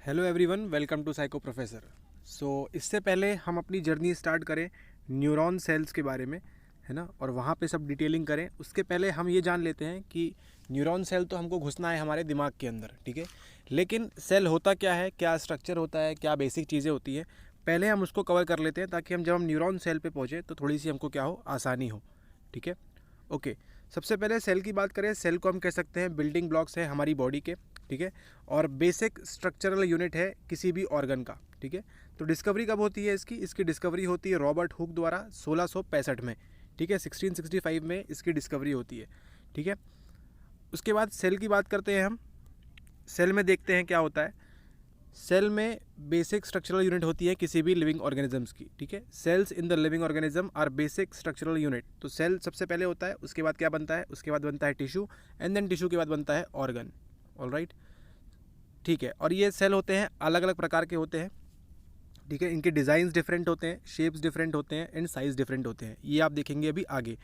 Hello everyone, welcome to Psycho Professor. इससे पहले हम अपनी जर्नी स्टार्ट करें न्यूरॉन सेल्स के बारे में, है ना, और वहाँ पे सब डिटेलिंग करें। उसके पहले हम ये जान लेते हैं कि न्यूरॉन सेल तो हमको घुसना है हमारे दिमाग के अंदर, ठीक है। लेकिन सेल होता क्या है, क्या स्ट्रक्चर होता है, क्या बेसिक चीज़ें होती हैं, पहले हम उसको कवर कर लेते हैं ताकि हम जब हम न्यूरॉन सेल पे पहुँचे तो थोड़ी सी हमको क्या हो, आसानी हो, ठीक है। ओके, सबसे पहले सेल की बात करें। सेल को हम कह सकते हैं बिल्डिंग ब्लॉक्स है हमारी बॉडी के, ठीक है, और बेसिक स्ट्रक्चरल यूनिट है किसी भी ऑर्गन का, ठीक है। तो डिस्कवरी कब होती है इसकी डिस्कवरी होती है रॉबर्ट हुक द्वारा 1665 में, ठीक है। 1665 में इसकी डिस्कवरी होती है, ठीक है। उसके बाद सेल की बात करते हैं हम। सेल में देखते हैं क्या होता है। सेल में बेसिक स्ट्रक्चरल यूनिट होती है किसी भी लिविंग ऑर्गेनिजम्स की, ठीक है। Cells in the living organism are basic structural unit. तो सेल सबसे पहले होता है, उसके बाद क्या बनता है, उसके बाद बनता है टिश्यू, एंड देन टिश्यू के बाद बनता है ऑर्गन। ऑलराइट, ठीक है। और ये सेल होते हैं अलग अलग प्रकार के होते हैं, ठीक है। इनके डिज़ाइंस डिफरेंट होते हैं, शेप्स डिफरेंट होते हैं, एंड साइज डिफरेंट होते हैं। ये आप देखेंगे अभी आगे।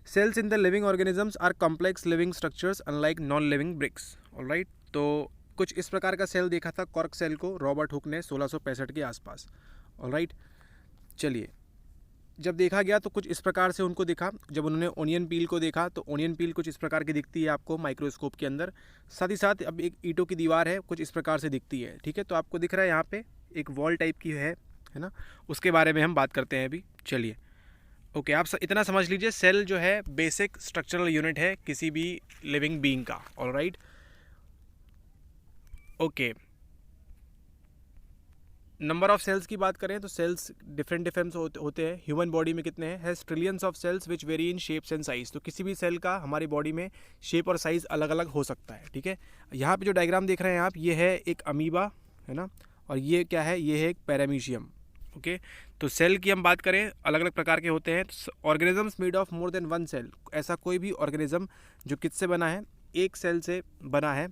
Cells in the living organisms are complex living structures unlike non living bricks. Alright, तो कुछ इस प्रकार का सेल देखा था कॉर्क सेल को रॉबर्ट हुक ने 1665 के आसपास। ऑलराइट, चलिए, जब देखा गया तो कुछ इस प्रकार से उनको दिखा। जब उन्होंने ओनियन पील को देखा तो ओनियन पील कुछ इस प्रकार की दिखती है आपको माइक्रोस्कोप के अंदर। साथ ही साथ अब एक ईंटों की दीवार है, कुछ इस प्रकार से दिखती है, ठीक है। तो आपको दिख रहा है यहाँ पे एक वॉल टाइप की है ना। उसके बारे में हम बात करते हैं अभी, चलिए। ओके, आप इतना समझ लीजिए, सेल जो है बेसिक स्ट्रक्चरल यूनिट है किसी भी लिविंग बीइंग का। Alright, okay. Number of cells की बात करें तो सेल्स डिफरेंट होते हैं। ह्यूमन बॉडी में कितने हैं, has trillions of cells which very in shapes and size. तो किसी भी सेल का हमारी बॉडी में शेप और साइज अलग अलग हो सकता है, ठीक है। यहाँ पे जो डायग्राम देख रहे हैं आप, ये है एक अमीबा, है ना, और ये क्या है, ये है एक पैरामीशियम। ओके, तो सेल की हम बात करें, अलग अलग प्रकार के होते हैं। Organisms made of more than one cell. ऐसा कोई भी ऑर्गेनिज्म जो किससे बना है, एक सेल से बना है,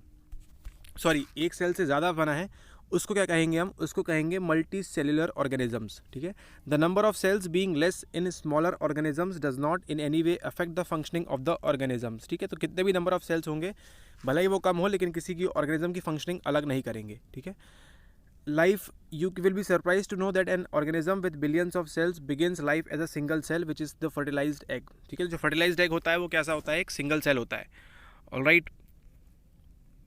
सॉरी एक सेल से ज़्यादा बना है, उसको क्या कहेंगे हम, उसको कहेंगे मल्टी सेल्युलर ऑर्गेनिजम्स, ठीक है। The number of sales being less in smaller organisms does not in any way affect the functioning of the organisms, ठीक है। तो कितने भी नंबर ऑफ सेल्स होंगे, भले ही वो कम हो, लेकिन किसी की ऑर्गेनिज्म की फंक्शनिंग अलग नहीं करेंगे, ठीक है। Life, you will be surprise to know that an organism with billions of cells begins life as a single cell which is the fertilised egg, ठीक है। जो फर्टिलाइज्ड एग होता है वो कैसा होता है, एक सिंगल सेल होता है। ऑलराइट,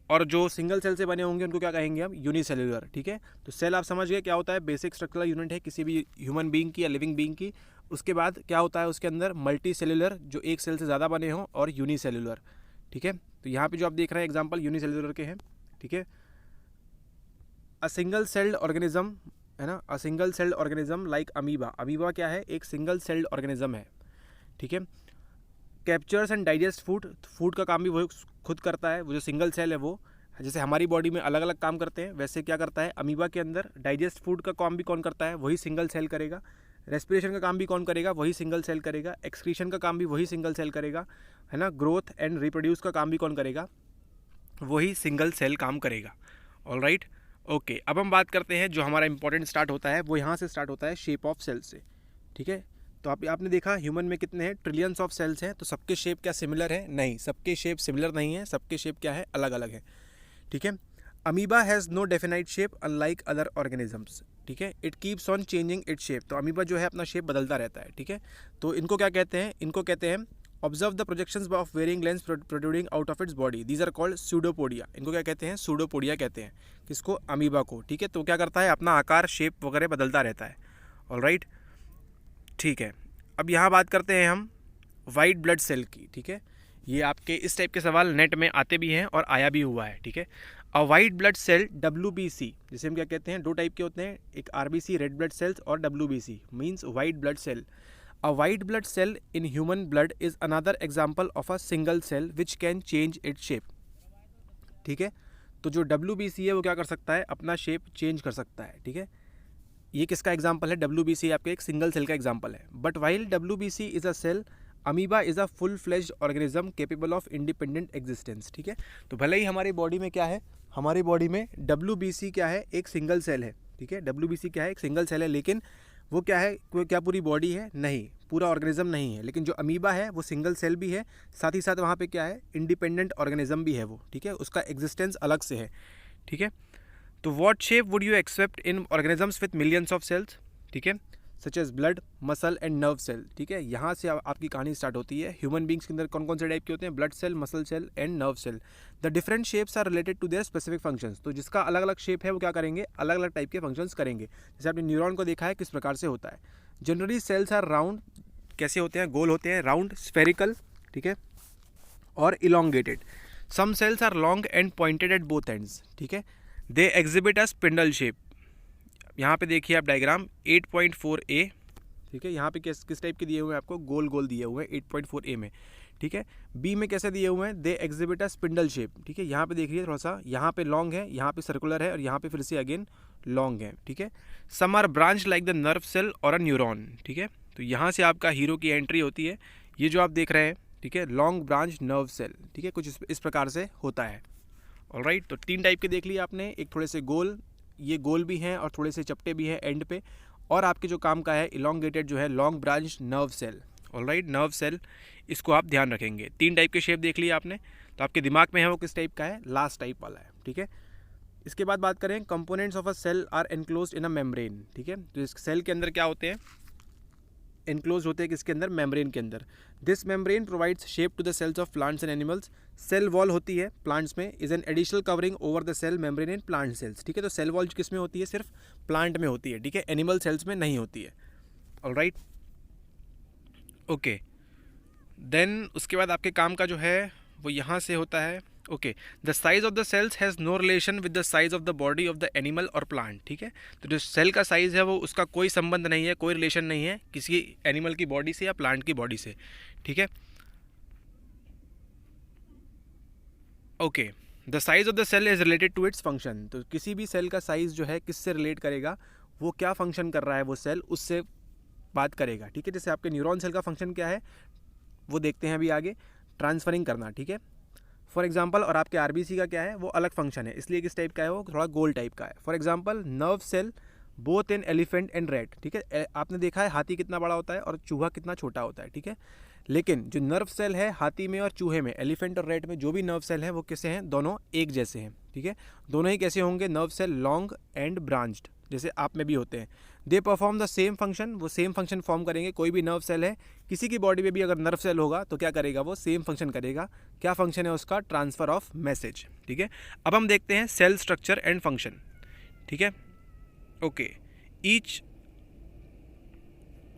और जो सिंगल सेल से बने होंगे उनको क्या कहेंगे हम, यूनिसेल्युलर, ठीक है। तो सेल आप समझ गए क्या होता है, बेसिक स्ट्रक्चरल यूनिट है किसी भी ह्यूमन बीइंग की या लिविंग बीइंग की। उसके बाद क्या होता है उसके अंदर, मल्टी सेल्युलर, जो एक सेल से ज़्यादा बने हों, और यूनिसेल्युलर, ठीक है। तो यहाँ पे जो आप देख रहे हैं एग्जाम्पल यूनिसेल्युलर के हैं, ठीक है। अ सिंगल सेल्ड ऑर्गेनिज्म, है ना, a single celled organism like amoeba. Amoeba क्या है, एक सिंगल सेल्ड ऑर्गेनिज्म है, ठीक है। Captures and digest food, food का काम भी वो खुद करता है। वो जो सिंगल सेल है वो, जैसे हमारी बॉडी में अलग अलग काम करते हैं, वैसे क्या करता है अमीबा के अंदर, डाइजेस्ट फूड का काम भी कौन करता है, वही सिंगल सेल करेगा। रेस्पिरेशन का काम भी कौन करेगा, वही सिंगल सेल करेगा। एक्सक्रीशन का काम भी वही सिंगल सेल करेगा, है ना। ग्रोथ एंड रिप्रोड्यूस का काम भी कौन करेगा, वही सिंगल सेल काम करेगा। Alright, okay. अब हम बात करते हैं, जो हमारा इंपॉर्टेंट स्टार्ट होता है वो यहाँ से स्टार्ट होता है, शेप ऑफ सेल से, ठीक है। तो आपने देखा ह्यूमन में कितने हैं, ट्रिलियंस ऑफ सेल्स हैं। तो सबके शेप क्या सिमिलर है, नहीं, सबके शेप सिमिलर नहीं है, सबके शेप क्या है, अलग अलग है, ठीक है। Amoeba has no definite shape unlike other organisms, ठीक है। It keeps on changing it shape. तो अमीबा जो है अपना शेप बदलता रहता है, ठीक है। तो इनको क्या कहते हैं, इनको कहते हैं observe the projections of varying lengths producing out of its body, these are called pseudopodia. इनको क्या कहते हैं, सूडोपोडिया कहते हैं, किसको, अमीबा को, ठीक है। तो क्या करता है, अपना आकार शेप वगैरह बदलता रहता है। ऑलराइट, ठीक है। अब यहाँ बात करते हैं हम वाइट ब्लड सेल की, ठीक है। ये आपके इस टाइप के सवाल नेट में आते भी हैं और आया भी हुआ है, ठीक है। A white blood cell WBC, जिसे हम क्या कहते हैं, दो टाइप के होते हैं, एक RBC रेड ब्लड सेल्स और WBC means white blood cell. A white blood cell in human blood is another example of a single cell which can change it shape, ठीक है। तो जो WBC है वो क्या कर सकता है, अपना शेप चेंज कर सकता है, ठीक है। ये किसका एग्जाम्पल है, WBC आपके एक सिंगल सेल का एग्जाम्पल है। But while WBC is a cell, amoeba is a full fledged organism capable of independent existence, ठीक है। तो भले ही हमारी बॉडी में क्या है, हमारी बॉडी में WBC क्या है, एक सिंगल सेल है, ठीक है। WBC क्या है, एक सिंगल सेल है, लेकिन वो क्या है, कोई क्या पूरी बॉडी है, नहीं, पूरा ऑर्गेनिज्म नहीं है। लेकिन जो अमीबा है वो सिंगल सेल भी है, साथ ही साथ वहाँ पे क्या है, इंडिपेंडेंट ऑर्गेनिज्म भी है वो, ठीक है, उसका एग्जिस्टेंस अलग से है, ठीक है। तो what shape would you accept in organisms with millions of cells, ठीक है, such as blood, muscle and nerve cell, ठीक है। यहाँ से आपकी कहानी स्टार्ट होती है। ह्यूमन बींग्स के अंदर कौन कौन से टाइप के होते हैं, blood cell, muscle cell and nerve cell. The different shapes are related to their specific functions. तो जिसका अलग अलग शेप है वो क्या करेंगे, अलग अलग टाइप के फंक्शंस करेंगे। जैसे आपने न्यूरॉन को देखा है किस प्रकार से होता है। जनरली सेल्स आर राउंड, कैसे होते हैं, गोल होते हैं, राउंड, स्फेरिकल, ठीक है, और elongated. Some cells are long and pointed at both ends, ठीक है। They exhibit a spindle shape. यहाँ पे देखिए आप डायग्राम 8.4a, ठीक है। यहाँ पे किस टाइप के दिए हुए हैं आपको, गोल गोल दिए हुए हैं 8.4a में, ठीक है। बी में कैसे दिए हुए हैं, दे एग्जिबिट अ स्पिंडल शेप, ठीक है। यहाँ पे देखिए थोड़ा सा, यहाँ पे लॉन्ग है, यहाँ पे सर्कुलर है, और यहाँ पे फिर से अगेन लॉन्ग है, ठीक है। Some are branch like the nerve cell और अ न्यूरॉन, ठीक है। तो यहाँ से आपका हीरो की एंट्री होती है। ये जो आप देख रहे हैं, ठीक है, लॉन्ग ब्रांच नर्व सेल, ठीक है, कुछ इस प्रकार से होता है। ऑलराइट, तो 3 टाइप के देख लिए आपने। एक थोड़े से गोल, ये गोल भी हैं और थोड़े से चपटे भी हैं एंड पे, और आपके जो काम का है इलोंगेटेड जो है long branch nerve cell. Alright, nerve cell, इसको आप ध्यान रखेंगे। 3 टाइप के शेप देख लिए आपने, तो आपके दिमाग में है वो किस टाइप का है, लास्ट टाइप वाला है, ठीक है। इसके बाद बात करें, components of a cell are enclosed in a membrane, ठीक है। तो इस सेल के अंदर क्या होते हैं, एनक्लोज होते हैं किसके अंदर, मेम्ब्रेन के अंदर। This membrane provides shape to the cells of plants and animals. Cell wall होती है प्लांट्स में, is an additional covering over the cell membrane in plant cells, ठीक है। तो सेल वॉल किस में होती है, सिर्फ प्लांट में होती है, ठीक है, एनिमल सेल्स में नहीं होती है। Alright, okay. देन उसके बाद आपके काम का जो है वो यहाँ से होता है। Okay, the size of the cells has no relation with the size of the body of the animal और प्लांट, ठीक है। तो जो सेल का साइज़ है वो उसका कोई संबंध नहीं है, कोई रिलेशन नहीं है किसी एनिमल की बॉडी से या प्लांट की बॉडी से, ठीक है। Okay, the size of the cell is related to its function. तो किसी भी सेल का साइज़ जो है किससे रिलेट करेगा, वो क्या फंक्शन कर रहा है वो सेल, उससे बात करेगा, ठीक है। जैसे आपके न्यूरॉन सेल का फंक्शन क्या है वो देखते हैं अभी आगे, ट्रांसफरिंग करना, ठीक है, फॉर एग्जांपल। और आपके आरबीसी का क्या है, वो अलग फंक्शन है, इसलिए किस टाइप का है, वो थोड़ा गोल टाइप का है। For example nerve cell both in elephant and rat, ठीक है। आपने देखा है हाथी कितना बड़ा होता है और चूहा कितना छोटा होता है, ठीक है। लेकिन जो नर्व सेल है हाथी में और चूहे में, एलिफेंट और रैट में जो भी नर्व सेल है वो कैसे हैं, दोनों एक जैसे हैं, ठीक है। दोनों ही कैसे होंगे, nerve cell long and branched, जैसे आप में भी होते हैं। They perform the same function, वो सेम फंक्शन फॉर्म करेंगे। कोई भी नर्व सेल है, किसी की बॉडी में भी अगर नर्व सेल होगा तो क्या करेगा, वो सेम फंक्शन करेगा। क्या फंक्शन है उसका, ट्रांसफर ऑफ मैसेज, ठीक है। अब हम देखते हैं सेल स्ट्रक्चर एंड फंक्शन, ठीक है। Okay, each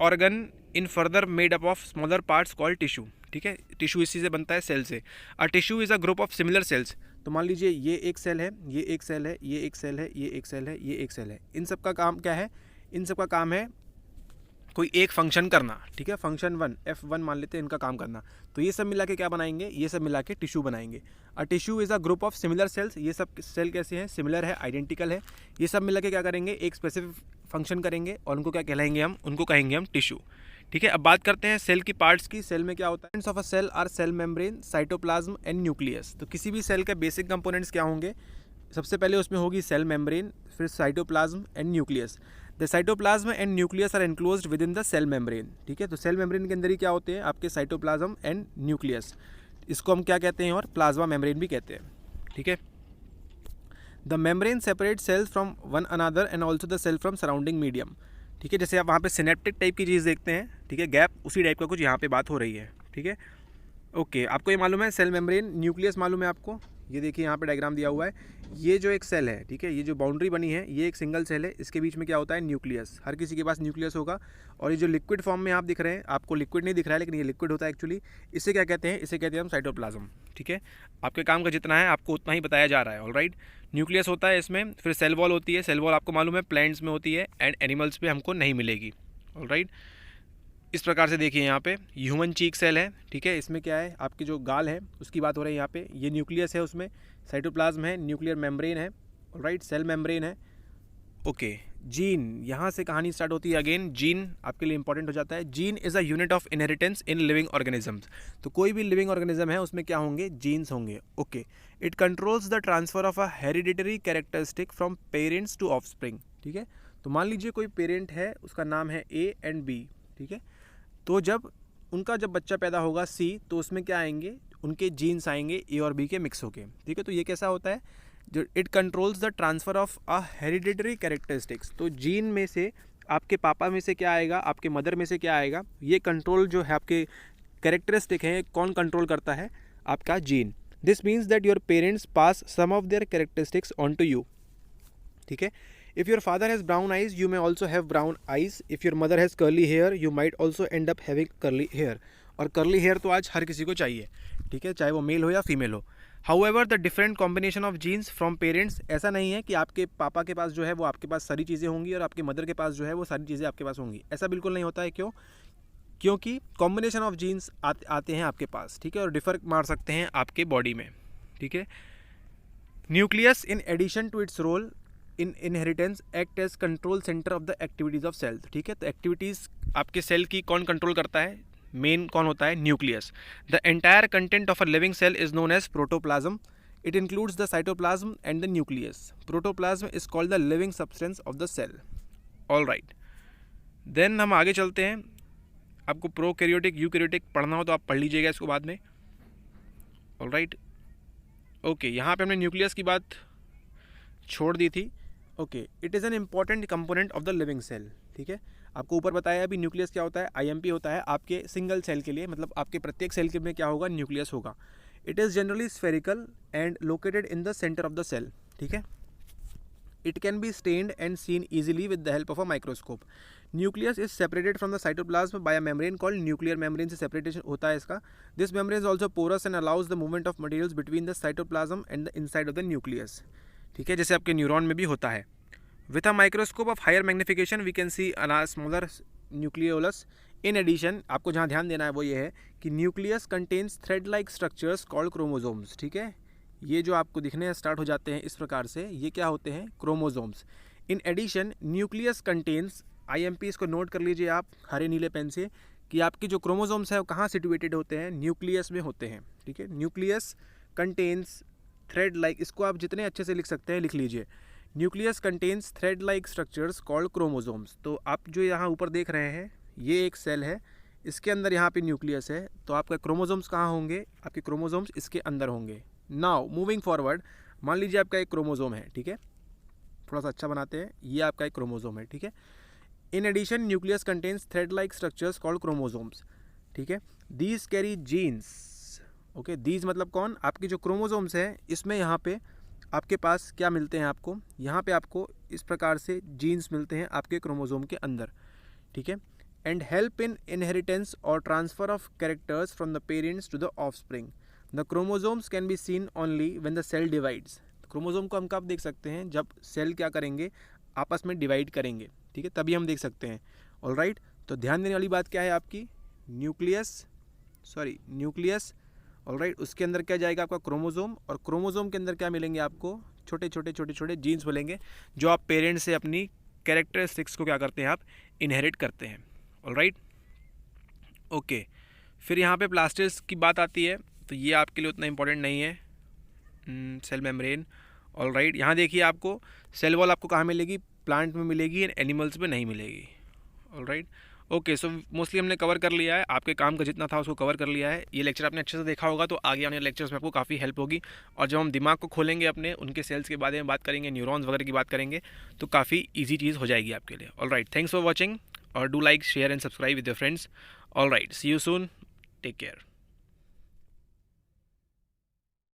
organ in further made up of smaller parts called tissue, ठीक है। टिश्यू इसी से बनता है, सेल से। A tissue is a group of similar sales. तो मान लीजिए ये एक सेल है, ये एक सेल है, ये एक सेल है, ये एक सेल है, ये एक सेल है। इन सब का काम क्या है, इन सब का काम है कोई एक फंक्शन करना, ठीक है। फंक्शन 1 F1 मान लेते हैं इनका काम करना। तो ये सब मिला के क्या बनाएंगे, ये सब मिला के टिश्यू बनाएंगे। A tissue is a group of similar sales. ये सब सेल कैसे हैं, सिमिलर है, आइडेंटिकल है। ये सब मिला के क्या करेंगे, एक स्पेसिफिक फंक्शन करेंगे और उनको क्या कहलाएंगे हम, उनको कहेंगे हम टिश्यू, ठीक है। अब बात करते हैं सेल की पार्ट्स की। सेल में क्या होता है, components of a cell are cell membrane, cytoplasm and nucleus. तो किसी भी सेल के बेसिक कंपोनेंट्स क्या होंगे, सबसे पहले उसमें होगी सेल मेम्ब्रेन, फिर cytoplasm and nucleus. The cytoplasm and nucleus are enclosed within the cell membrane, ठीक है। तो सेल मेम्ब्रेन के अंदर ही क्या होते हैं, आपके साइटोप्लाज्म एंड न्यूक्लियस। इसको हम क्या कहते हैं, और प्लाज्मा मेम्ब्रेन भी कहते हैं, ठीक है। The membrane separate cells from one another and also the cell from surrounding medium, ठीक है। जैसे आप वहाँ पे सिनेप्टिक टाइप की चीज़ देखते हैं, ठीक है, गैप, उसी टाइप का कुछ यहाँ पे बात हो रही है, ठीक है। ओके, आपको ये मालूम है सेल मेम्ब्रेन, न्यूक्लियस मालूम है आपको। ये देखिए यहाँ पे डायग्राम दिया हुआ है, ये जो एक सेल है, ठीक है, ये जो बाउंड्री बनी है ये एक सिंगल सेल है, इसके बीच में क्या होता है, न्यूक्लियस। हर किसी के पास न्यूक्लियस होगा। और ये जो लिक्विड फॉर्म में आप दिख रहे हैं, आपको लिक्विड नहीं दिख रहा है लेकिन ये लिक्विड होता है एक्चुअली। इसे क्या कहते हैं, इसे कहते हैं हम साइटोप्लाज्म, ठीक है। आपके काम का जितना है आपको उतना ही बताया जा रहा है, ऑलराइट। न्यूक्लियस होता है इसमें, फिर सेल वॉल होती है। सेल वॉल आपको मालूम है प्लांट्स में होती है एंड एनिमल्स में हमको नहीं मिलेगी, ऑलराइट। इस प्रकार से देखिए यहाँ पे ह्यूमन चीक सेल है, ठीक है। इसमें क्या है, आपकी जो गाल है उसकी बात हो रही है यहाँ पे। ये न्यूक्लियस है, उसमें साइटोप्लाज्म है, न्यूक्लियर मेम्ब्रेन है, ऑलराइट, सेल मेम्ब्रेन है। ओके, जीन, यहाँ से कहानी स्टार्ट होती है। अगेन जीन आपके लिए इंपॉर्टेंट हो जाता है। Gene is a unit of inheritance in living organisms. तो कोई भी लिविंग ऑर्गेनिज्म है उसमें क्या होंगे, जीन्स होंगे, okay. It controls the transfer of a hereditary characteristic from parents to offspring, ठीक है। तो मान लीजिए कोई पेरेंट है, उसका नाम है A एंड B, ठीक है। तो जब बच्चा पैदा होगा C, तो उसमें क्या आएंगे, उनके जीन्स आएंगे A और B के मिक्स होके, ठीक है। तो ये कैसा होता है, जो it controls the transfer of a hereditary characteristics. तो जीन में से आपके पापा में से क्या आएगा, आपके मदर में से क्या आएगा, ये कंट्रोल जो है आपके कैरेक्टरिस्टिक है कौन कंट्रोल करता है, आपका gene. This means that your parents pass some of their characteristics on to you, ठीक है। If your father has brown eyes you may also have brown eyes, if your mother has curly hair you might also end up having curly hair. और curly hair तो आज हर किसी को चाहिए, ठीक है, चाहे वो मेल हो या फीमेल हो। However the different combination of genes from parents, ऐसा नहीं है कि आपके पापा के पास जो है वो आपके पास सारी चीज़ें होंगी और आपके मदर के पास जो है वो सारी चीज़ें आपके पास होंगी, ऐसा बिल्कुल नहीं होता है। क्यों? क्योंकि कॉम्बिनेशन ऑफ जीन्स आते हैं आपके पास, ठीक है, और डिफर मार सकते हैं आपके बॉडी में, ठीक है। Nucleus in addition to its role in inheritance act as control centre of the activities of cell, ठीक है। तो एक्टिविटीज़ आपके सेल की कौन कंट्रोल करता है, मेन कौन होता है, nucleus. The entire content of a living cell is known as protoplasm, it includes the cytoplasm and the nucleus. Protoplasm is called the living substance of the cell. All right, then हम आगे चलते हैं। आपको prokaryotic eukaryotic पढ़ना हो तो आप पढ़ लीजिएगा इसको बाद में। ऑल राइट, ओके, यहाँ पे हमने न्यूक्लियस की बात छोड़ दी थी। Okay, it is an important component of the living cell, ठीक है। आपको ऊपर बताया अभी न्यूक्लियस क्या होता है, आईएमपी होता है आपके सिंगल सेल के लिए, मतलब आपके प्रत्येक सेल के में क्या होगा, न्यूक्लियस होगा। It is generally spherical and located in the centre of the cell, ठीक है। It can be stained and seen easily with the help of a microscope. Nucleus is separated from the cytoplasm by a membrane called nuclear membrane से separation होता है इसका। This membrane is also porous and allows the movement of materials between the cytoplasm and the inside of the nucleus, ठीक है, जैसे आपके neuron में भी होता है। With a microscope of higher magnification we can see a smaller nucleolus. In addition आपको जहाँ ध्यान देना है वो ये है कि nucleus contains thread like structures called chromosomes, ठीक है। ये जो आपको दिखने स्टार्ट हो जाते हैं इस प्रकार से, ये क्या होते हैं, chromosomes. In addition nucleus contains, IMP इसको नोट कर लीजिए आप हरे नीले पेन से, कि आपके जो क्रोमोजोम्स है वो कहाँ सिचुएटेड होते हैं, न्यूक्लियस में होते हैं, ठीक है। न्यूक्लियस कंटेन्स थ्रेड लाइक, इसको आप जितने अच्छे से लिख सकते हैं लिख लीजिए। Nucleus contains thread like structures called chromosomes. तो आप जो यहाँ ऊपर देख रहे हैं ये एक सेल है, इसके अंदर यहाँ पे न्यूक्लियस है, तो आपका क्रोमोजोम्स कहाँ होंगे, आपके क्रोमोजोम्स इसके अंदर होंगे। नाउ मूविंग फॉरवर्ड, मान लीजिए आपका एक क्रोमोजोम है, ठीक है, थोड़ा सा अच्छा बनाते हैं, ये आपका एक क्रोमोजोम है, ठीक है। In addition nucleus contains thread like structures called chromosomes, ठीक है। These carry genes, okay, these मतलब कौन, आपके जो क्रोमोजोम्स है इसमें यहाँ पे आपके पास क्या मिलते हैं, आपको यहाँ पे आपको इस प्रकार से जीन्स मिलते हैं आपके क्रोमोजोम के अंदर, ठीक है। एंड हेल्प इन इनहेरिटेंस और transfer of characters from the parents to the offspring. The chromosomes can be seen only when the cell divides. Chromosome को हम कब देख सकते हैं, जब सेल क्या करेंगे, आपस में डिवाइड करेंगे, ठीक है, तभी हम देख सकते हैं। ऑल राइट, तो ध्यान देने वाली बात क्या है आपकी, न्यूक्लियस, ऑल राइट, उसके अंदर क्या जाएगा आपका क्रोमोजोम, और क्रोमोजोम के अंदर क्या मिलेंगे आपको, छोटे छोटे जीन्स मिलेंगे जो आप पेरेंट्स से अपनी कैरेक्टरिस्टिक्स को क्या करते हैं, आप इनहेरिट करते हैं। ऑल राइट, ओके, फिर यहाँ पे प्लास्टिड्स की बात आती है, तो ये आपके लिए उतना इंपॉर्टेंट नहीं है, सेल मेम्ब्रेन। ऑल राइट, यहाँ देखिए आपको सेल वॉल आपको कहाँ मिलेगी, प्लांट में मिलेगी, एनिमल्स में नहीं मिलेगी। All right, okay, so mostly हमने कवर कर लिया है, आपके काम का जितना था उसको कवर कर लिया है। ये लेक्चर आपने अच्छे से देखा होगा तो आगे आने लेक्चर्स में आपको काफ़ी हेल्प होगी, और जब हम दिमाग को खोलेंगे अपने, उनके सेल्स के बारे में बात करेंगे, न्यूरॉन्स वगैरह की बात करेंगे, तो काफ़ी ईजी चीज़ हो जाएगी आपके लिए। All right, thanks for watching, और do like, share and subscribe with your friends. All right, see you soon, take care.